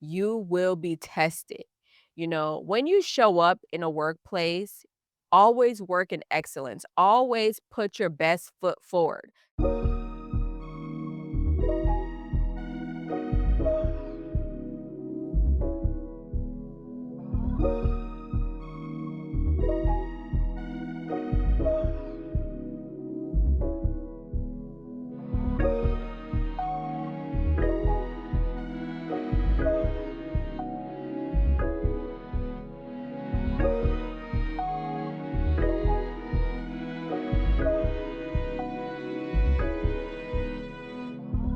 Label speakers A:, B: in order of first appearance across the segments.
A: you will be tested. When you show up in a workplace, always work in excellence. Always put your best foot forward.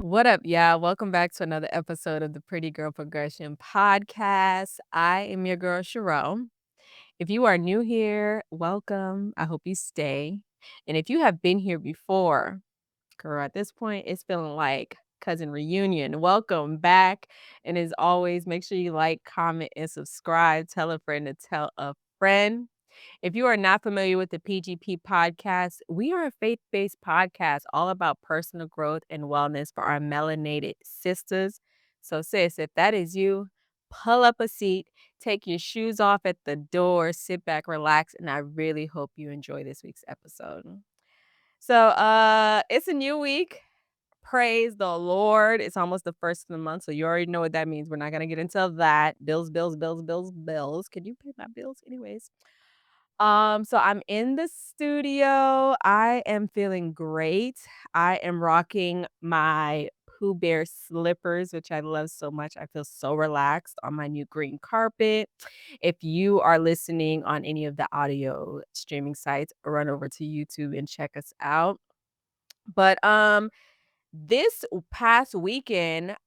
A: What up, yeah? Welcome back to another episode of the Pretty Girl Progression Podcast. I am your girl, Sherelle. If you are new here, welcome. I hope you stay. And if you have been here before, girl, at this point, it's feeling like cousin reunion. Welcome back. And as always, make sure you like, comment, and subscribe. Tell a friend to tell a friend. If you are not familiar with the PGP podcast, we are a faith based podcast all about personal growth and wellness for our melanated sisters. So, sis, if that is you, pull up a seat, take your shoes off at the door, sit back, relax, and I really hope you enjoy this week's episode. So, it's a new week. Praise the Lord. It's almost the first of the month, so you already know what that means. We're not gonna get into that. Bills, bills, bills, bills, bills. Can you pay my bills? Anyways. So I'm in the studio. I am feeling great. I am rocking my Pooh Bear slippers, which I love so much. I feel so relaxed on my new green carpet. If you are listening on any of the audio streaming sites, run over to YouTube and check us out. But this past weekend,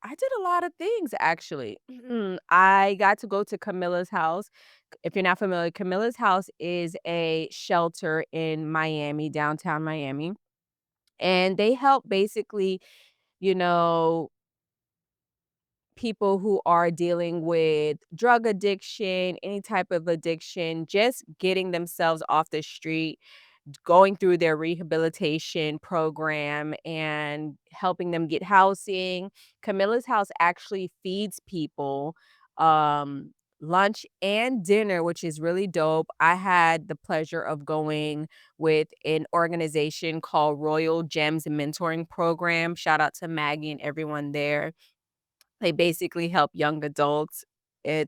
A: I did a lot of things actually. I got to go to Camilla's house. If you're not familiar, Camilla's house is a shelter in Miami, downtown Miami. And they help basically, you know, people who are dealing with drug addiction, any type of addiction, just getting themselves off the street, going through their rehabilitation program and helping them get housing. Camilla's house actually feeds people lunch and dinner, which is really dope. I had the pleasure of going with an organization called Royal Gems Mentoring Program. Shout out to Maggie and everyone there. They basically help young adults,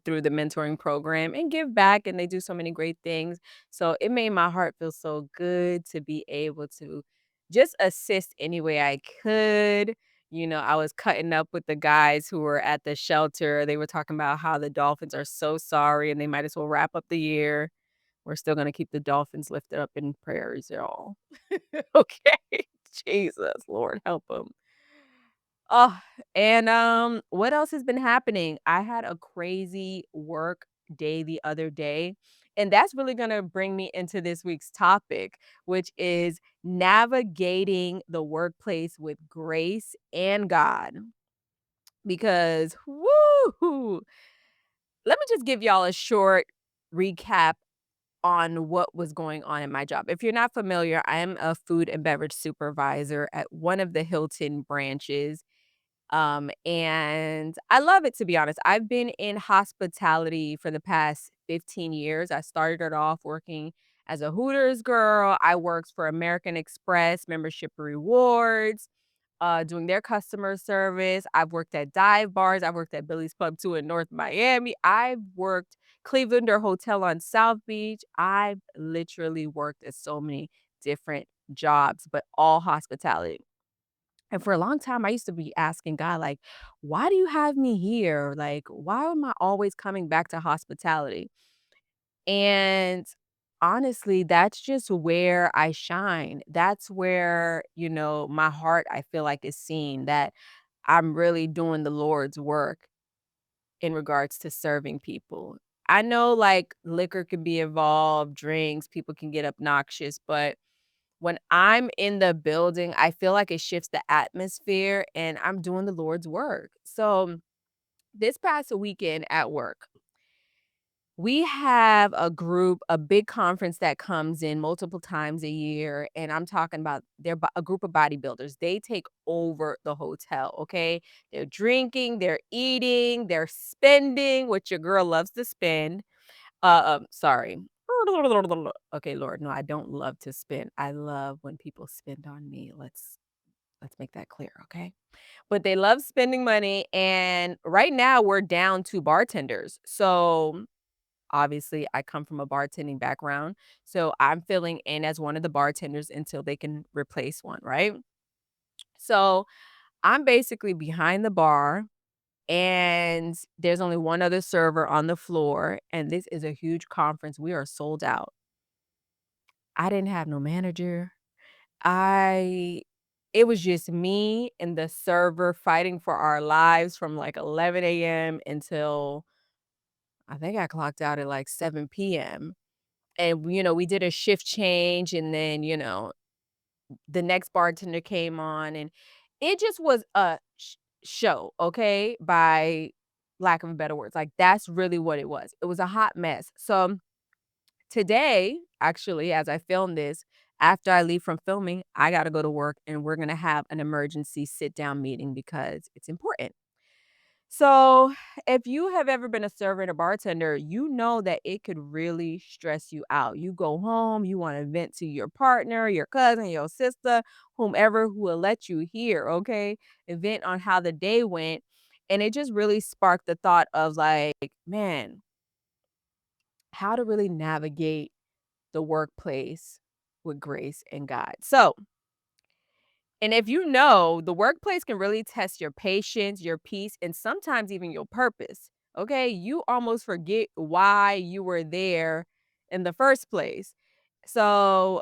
A: through the mentoring program and give back, and they do so many great things. So it made my heart feel so good to be able to just assist any way I could. I was cutting up with the guys who were at the shelter. They were talking about how the Dolphins are so sorry and they might as well wrap up the year. We're still gonna keep the Dolphins lifted up in prayers, y'all. Okay. Jesus, Lord help them. Oh, and what else has been happening? I had a crazy work day the other day, and that's really gonna bring me into this week's topic, which is navigating the workplace with grace and God. Because woo, let me just give y'all a short recap on what was going on in my job. If you're not familiar, I am a food and beverage supervisor at one of the Hilton branches. And I love it, to be honest. I've been in hospitality for the past 15 years. I started off working as a Hooters girl. I worked for American Express Membership Rewards, doing their customer service. I've worked at dive bars. I've worked at Billy's Pub 2 in North Miami. I've worked Clevelander Hotel on South Beach. I've literally worked at so many different jobs, but all hospitality. And for a long time, I used to be asking God, like, why do you have me here? Like, why am I always coming back to hospitality? And honestly, that's just where I shine. That's where, my heart, I feel like, is seen that I'm really doing the Lord's work in regards to serving people. I know like liquor can be involved, drinks, people can get obnoxious, but when I'm in the building, I feel like it shifts the atmosphere and I'm doing the Lord's work. So this past weekend at work, We have a group, a big conference that comes in multiple times a year, and I'm talking about a group of bodybuilders. They take over the hotel, okay? They're drinking, they're eating, they're spending, which your girl loves to spend. Sorry. Okay, Lord, no, I don't love to spend. I love when people spend on me. Let's make that clear, okay? But they love spending money, and right now we're down 2 bartenders. So, obviously, I come from a bartending background, so I'm filling in as one of the bartenders until they can replace one, right? So, I'm basically behind the bar, and there's only one other server on the floor, and this is a huge conference. We are sold out. I didn't have no manager. I It was just me and the server fighting for our lives from, like, 11 a.m. until I think I clocked out at, like, 7 p.m. And, we did a shift change, and then, the next bartender came on, and it just was a show, okay, by lack of better words. Like, that's really what it was. It was a hot mess. So, today, actually, as I film this, after I leave from filming, I gotta go to work, and we're gonna have an emergency sit-down meeting because it's important. So, if you have ever been a server and a bartender, you know that it could really stress you out. You go home, you want to vent to your partner, your cousin, your sister, whomever who will let you hear, okay? And vent on how the day went. And it just really sparked the thought of like, man, how to really navigate the workplace with grace and God. So, and if you know, the workplace can really test your patience, your peace, and sometimes even your purpose. Okay. You almost forget why you were there in the first place. So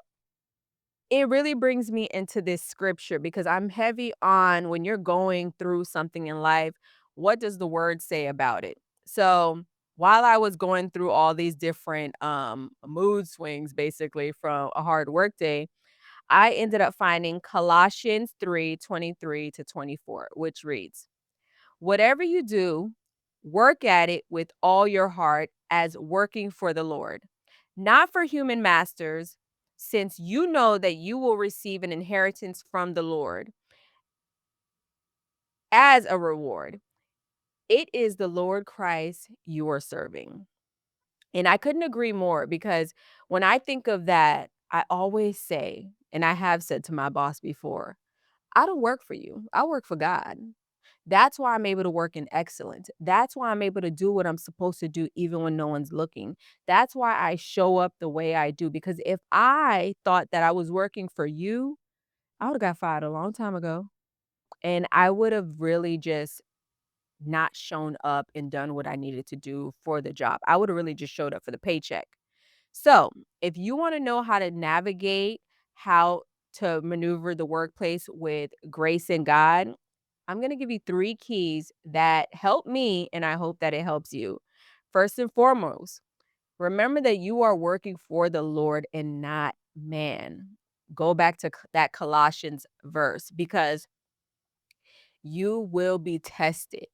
A: it really brings me into this scripture because I'm heavy on when you're going through something in life, what does the word say about it? So while I was going through all these different mood swings, basically from a hard work day, I ended up finding Colossians 3:23 to 24, which reads, "Whatever you do, work at it with all your heart as working for the Lord, not for human masters, since you know that you will receive an inheritance from the Lord as a reward. It is the Lord Christ you are serving." And I couldn't agree more because when I think of that, I always say, and I have said to my boss before, I don't work for you. I work for God. That's why I'm able to work in excellence. That's why I'm able to do what I'm supposed to do even when no one's looking. That's why I show up the way I do. Because if I thought that I was working for you, I would have got fired a long time ago. And I would have really just not shown up and done what I needed to do for the job. I would have really just showed up for the paycheck. So, if you want to know how to navigate how to maneuver the workplace with grace and God, I'm going to give you 3 keys that help me, and I hope that it helps you. First and foremost, remember that you are working for the Lord and not man. Go back to that Colossians verse because you will be tested.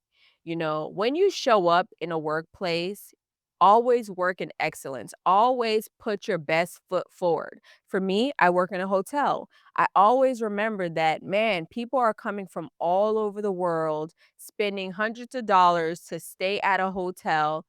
A: When you show up in a workplace, always work in excellence. Always put your best foot forward. For me, I work in a hotel. I always remember that, man, people are coming from all over the world, spending hundreds of dollars to stay at a hotel.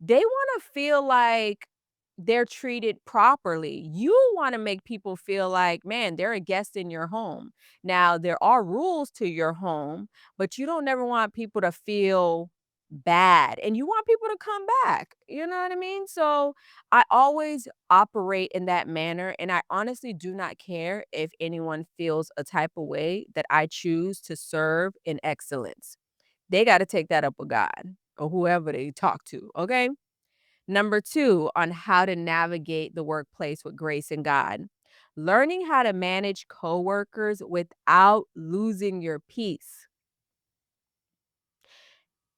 A: They wanna feel like they're treated properly. You wanna make people feel like, man, they're a guest in your home. Now, there are rules to your home, but you don't never want people to feel bad, and you want people to come back, you know what I mean? So, I always operate in that manner, and I honestly do not care if anyone feels a type of way that I choose to serve in excellence. They gotta take that up with God or whoever they talk to, okay? Number 2, on how to navigate the workplace with grace and God. Learning how to manage coworkers without losing your peace.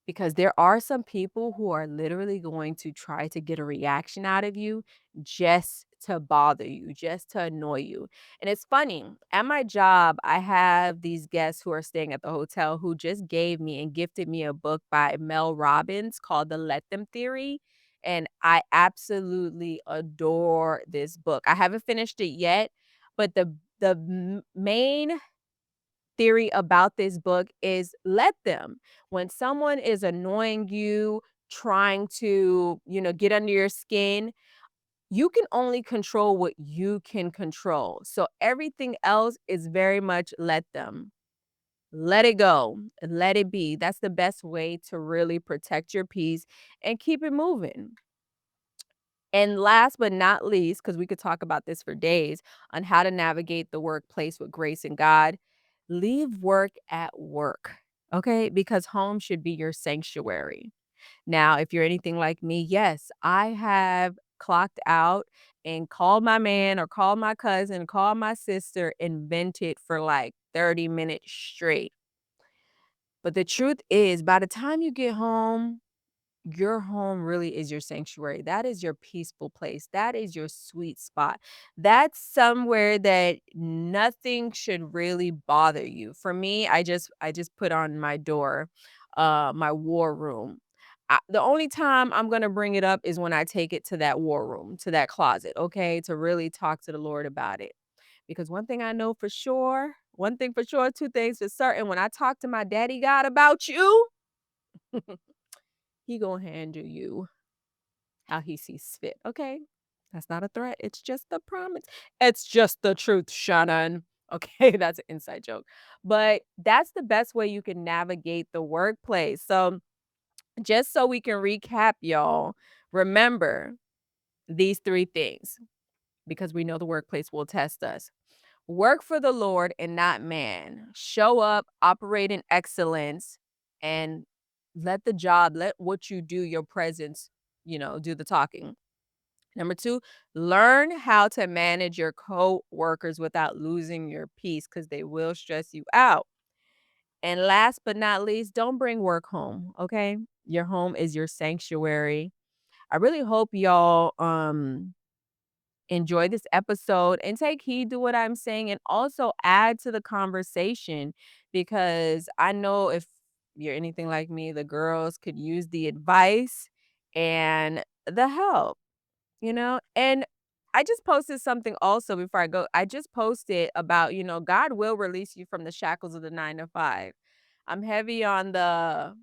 A: Because there are some people who are literally going to try to get a reaction out of you just to bother you, just to annoy you. And it's funny, at my job, I have these guests who are staying at the hotel who just gave me and gifted me a book by Mel Robbins called The Let Them Theory. And I absolutely adore this book. I haven't finished it yet, but the main theory about this book is let them. When someone is annoying you, trying to, get under your skin, you can only control what you can control. So everything else is very much let them. Let it go. Let it be. That's the best way to really protect your peace and keep it moving. And last but not least, because we could talk about this for days on how to navigate the workplace with grace and God, leave work at work, okay? Because home should be your sanctuary. Now, if you're anything like me, yes, I have clocked out and called my man or called my cousin, called my sister, and vented for like 30 minutes straight. But the truth is, by the time you get home, your home really is your sanctuary. That is your peaceful place. That is your sweet spot. That's somewhere that nothing should really bother you. For me, I just put on my door my war room. The only time I'm going to bring it up is when I take it to that war room, to that closet, okay, to really talk to the Lord about it. Because one thing I know for sure, one thing for sure, two things for certain, when I talk to my daddy God about you, he going to handle you how he sees fit, okay? That's not a threat, it's just a promise. It's just the truth, Shannon. Okay, that's an inside joke. But that's the best way you can navigate the workplace. So, just so we can recap, y'all, remember these three things because we know the workplace will test us. Work for the Lord and not man. Show up, operate in excellence, and let what you do, your presence, do the talking. Number two, learn how to manage your co-workers without losing your peace because they will stress you out. And last but not least, don't bring work home, okay? Your home is your sanctuary. I really hope y'all enjoy this episode and take heed to what I'm saying and also add to the conversation because I know if you're anything like me, the girls could use the advice and the help. And I just posted something also before I go. I just posted about, God will release you from the shackles of the 9 to 5. I'm heavy on the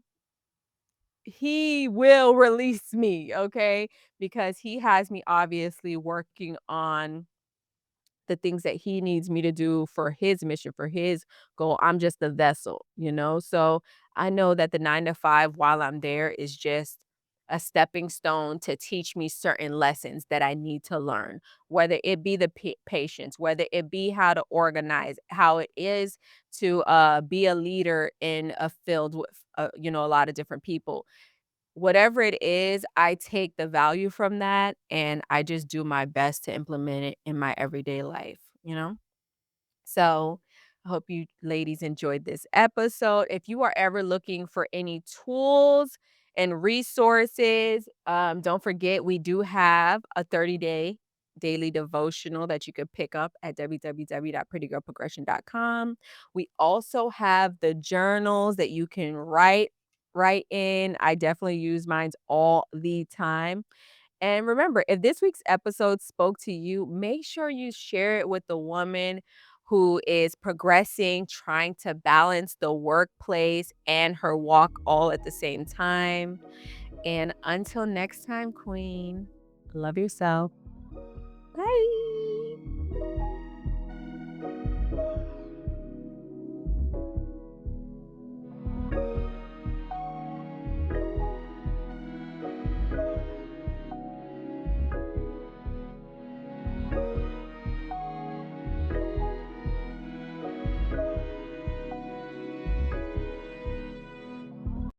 A: he will release me, okay? Because he has me obviously working on the things that he needs me to do for his mission, for his goal. I'm just the vessel. So I know that the 9 to 5 while I'm there is just a stepping stone to teach me certain lessons that I need to learn, whether it be the patience, whether it be how to organize, how it is to be a leader in a field with, a lot of different people. Whatever it is, I take the value from that and I just do my best to implement it in my everyday life? So, I hope you ladies enjoyed this episode. If you are ever looking for any tools and resources, don't forget we do have a 30-day daily devotional that you could pick up at www.prettygirlprogression.com. We also have the journals that you can write in. I definitely use mine all the time. And remember, if this week's episode spoke to you, make sure you share it with the woman who is progressing, trying to balance the workplace and her walk all at the same time. And until next time, Queen, love yourself. Bye.